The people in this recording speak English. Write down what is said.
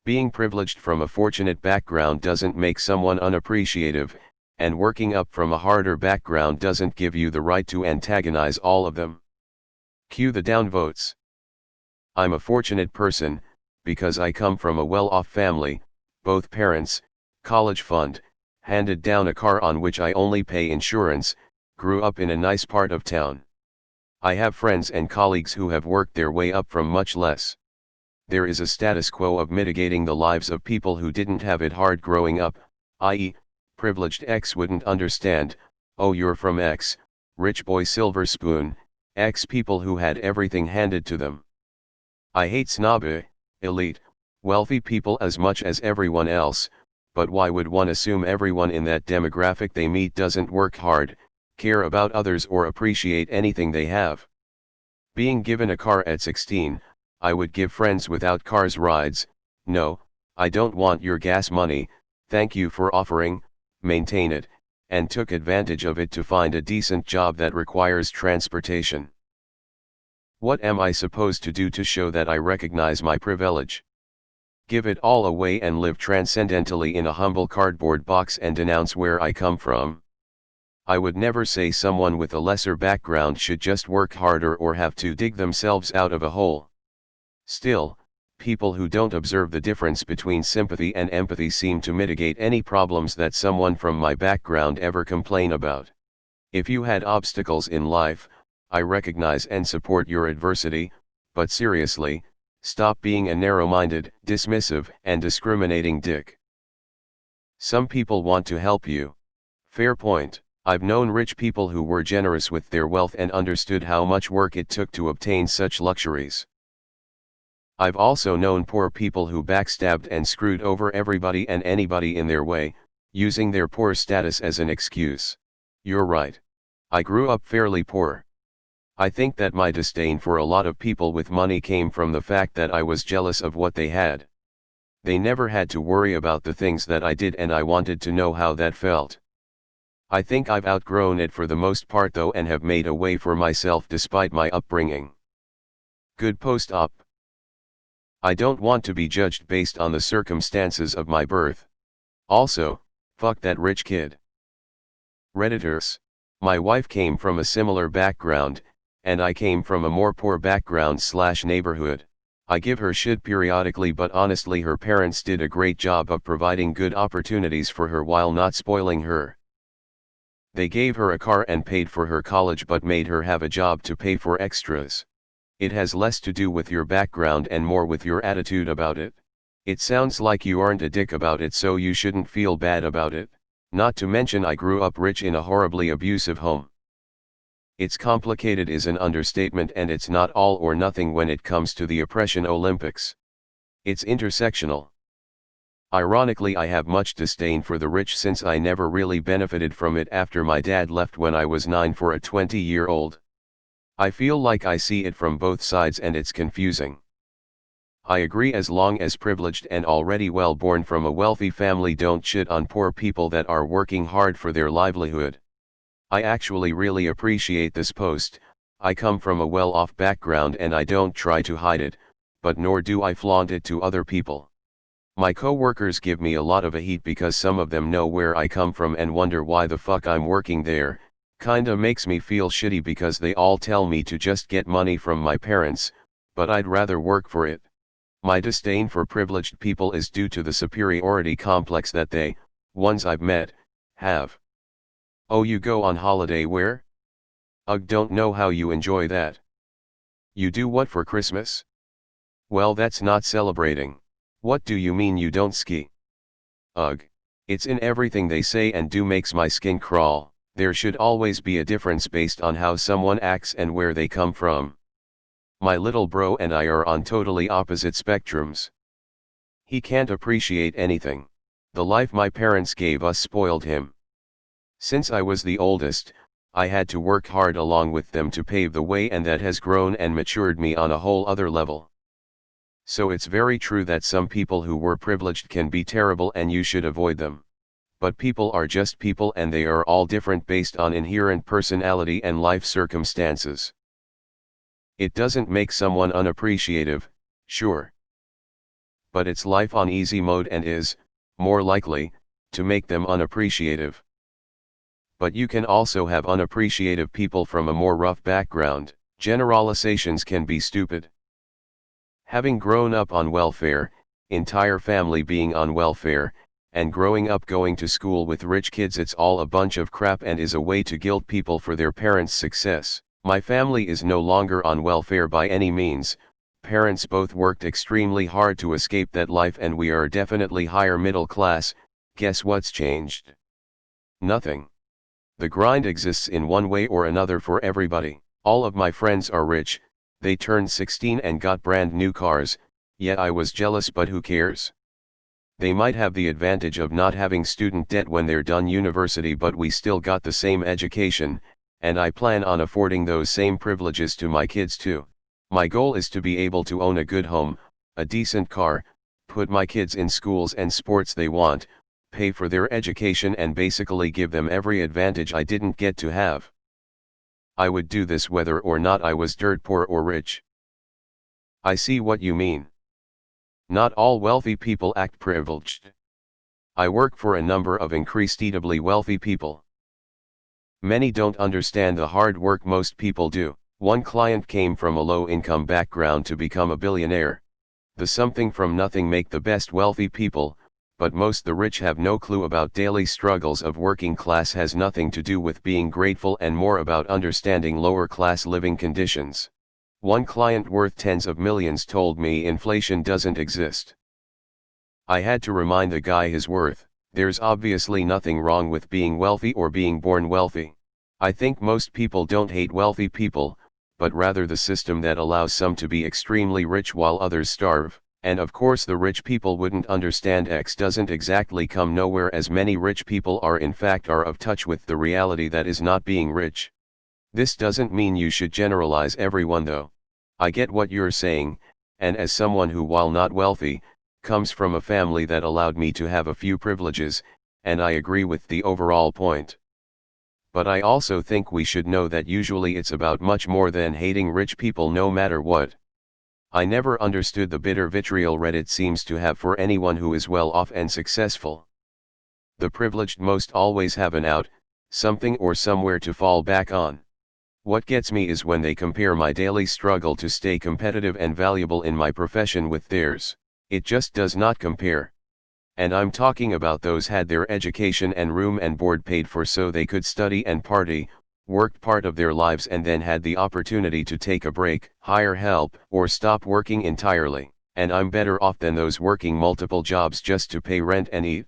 Being privileged from a fortunate background doesn't make someone unappreciative, and working up from a harder background doesn't give you the right to antagonize all of them. Cue the downvotes. I'm a fortunate person, because I come from a well-off family, both parents, college fund, handed down a car on which I only pay insurance, grew up in a nice part of town. I have friends and colleagues who have worked their way up from much less. There is a status quo of mitigating the lives of people who didn't have it hard growing up, i.e., privileged X wouldn't understand, oh you're from X, rich boy silver spoon, X people who had everything handed to them. I hate snobby, elite, wealthy people as much as everyone else, but why would one assume everyone in that demographic they meet doesn't work hard, care about others or appreciate anything they have? Being given a car at 16, I would give friends without cars rides. No, I don't want your gas money, thank you for offering, maintain it, and took advantage of it to find a decent job that requires transportation. What am I supposed to do to show that I recognize my privilege? Give it all away and live transcendentally in a humble cardboard box and denounce where I come from? I would never say someone with a lesser background should just work harder or have to dig themselves out of a hole. Still, people who don't observe the difference between sympathy and empathy seem to mitigate any problems that someone from my background ever complain about. If you had obstacles in life, I recognize and support your adversity, but seriously, stop being a narrow-minded, dismissive, and discriminating dick. Some people want to help you. Fair point. I've known rich people who were generous with their wealth and understood how much work it took to obtain such luxuries. I've also known poor people who backstabbed and screwed over everybody and anybody in their way, using their poor status as an excuse. You're right. I grew up fairly poor. I think that my disdain for a lot of people with money came from the fact that I was jealous of what they had. They never had to worry about the things that I did and I wanted to know how that felt. I think I've outgrown it for the most part though and have made a way for myself despite my upbringing. Good post-op. I don't want to be judged based on the circumstances of my birth. Also, fuck that rich kid. Redditors. My wife came from a similar background, and I came from a more poor background/neighborhood. I give her shit periodically, but honestly her parents did a great job of providing good opportunities for her while not spoiling her. They gave her a car and paid for her college but made her have a job to pay for extras. It has less to do with your background and more with your attitude about it. It sounds like you aren't a dick about it, so you shouldn't feel bad about it. Not to mention I grew up rich in a horribly abusive home. It's complicated is an understatement, and it's not all or nothing when it comes to the oppression Olympics. It's intersectional. Ironically, I have much disdain for the rich since I never really benefited from it after my dad left when I was 9 for a 20-year-old. I feel like I see it from both sides and it's confusing. I agree, as long as privileged and already well born from a wealthy family don't shit on poor people that are working hard for their livelihood. I actually really appreciate this post. I come from a well-off background and I don't try to hide it, but nor do I flaunt it to other people. My co-workers give me a lot of heat because some of them know where I come from and wonder why the fuck I'm working there. Kinda makes me feel shitty because they all tell me to just get money from my parents, but I'd rather work for it. My disdain for privileged people is due to the superiority complex that they, ones I've met, have. Oh, you go on holiday where? Ugh, don't know how you enjoy that. You do what for Christmas? Well, that's not celebrating. What do you mean you don't ski? Ugh. It's in everything they say and do, makes my skin crawl. There should always be a difference based on how someone acts and where they come from. My little bro and I are on totally opposite spectrums. He can't appreciate anything. The life my parents gave us spoiled him. Since I was the oldest, I had to work hard along with them to pave the way, and that has grown and matured me on a whole other level. So it's very true that some people who were privileged can be terrible and you should avoid them. But people are just people and they are all different based on inherent personality and life circumstances. It doesn't make someone unappreciative, sure. but it's life on easy mode and is, more likely, to make them unappreciative. But you can also have unappreciative people from a more rough background. Generalizations can be stupid. Having grown up on welfare, entire family being on welfare, and growing up going to school with rich kids, it's all a bunch of crap and is a way to guilt people for their parents' success. My family is no longer on welfare by any means. Parents both worked extremely hard to escape that life and we are definitely higher middle class. Guess what's changed? Nothing. The grind exists in one way or another for everybody. All of my friends are rich, they turned 16 and got brand new cars, yet I was jealous, but who cares? They might have the advantage of not having student debt when they're done university, but we still got the same education, and I plan on affording those same privileges to my kids too. My goal is to be able to own a good home, a decent car, put my kids in schools and sports they want, pay for their education and basically give them every advantage I didn't get to have. I would do this whether or not I was dirt poor or rich. I see what you mean. Not all wealthy people act privileged. I work for a number of increasingly wealthy people. Many don't understand the hard work most people do. One client came from a low-income background to become a billionaire. The something from nothing make the best wealthy people, but most the rich have no clue about daily struggles of working class. Has nothing to do with being grateful and more about understanding lower class living conditions. One client worth tens of millions told me inflation doesn't exist. I had to remind the guy his worth. There's obviously nothing wrong with being wealthy or being born wealthy. I think most people don't hate wealthy people, but rather the system that allows some to be extremely rich while others starve. And of course the rich people wouldn't understand X doesn't exactly come nowhere, as many rich people are in fact are of touch with the reality that is not being rich. This doesn't mean you should generalize everyone though. I get what you're saying, and as someone who, while not wealthy, comes from a family that allowed me to have a few privileges, and I agree with the overall point. But I also think we should know that usually it's about much more than hating rich people no matter what. I never understood the bitter vitriol Reddit seems to have for anyone who is well off and successful. The privileged most always have an out, something or somewhere to fall back on. What gets me is when they compare my daily struggle to stay competitive and valuable in my profession with theirs. It just does not compare. And I'm talking about those had their education and room and board paid for so they could study and party, worked part of their lives and then had the opportunity to take a break, hire help, or stop working entirely. And I'm better off than those working multiple jobs just to pay rent and eat.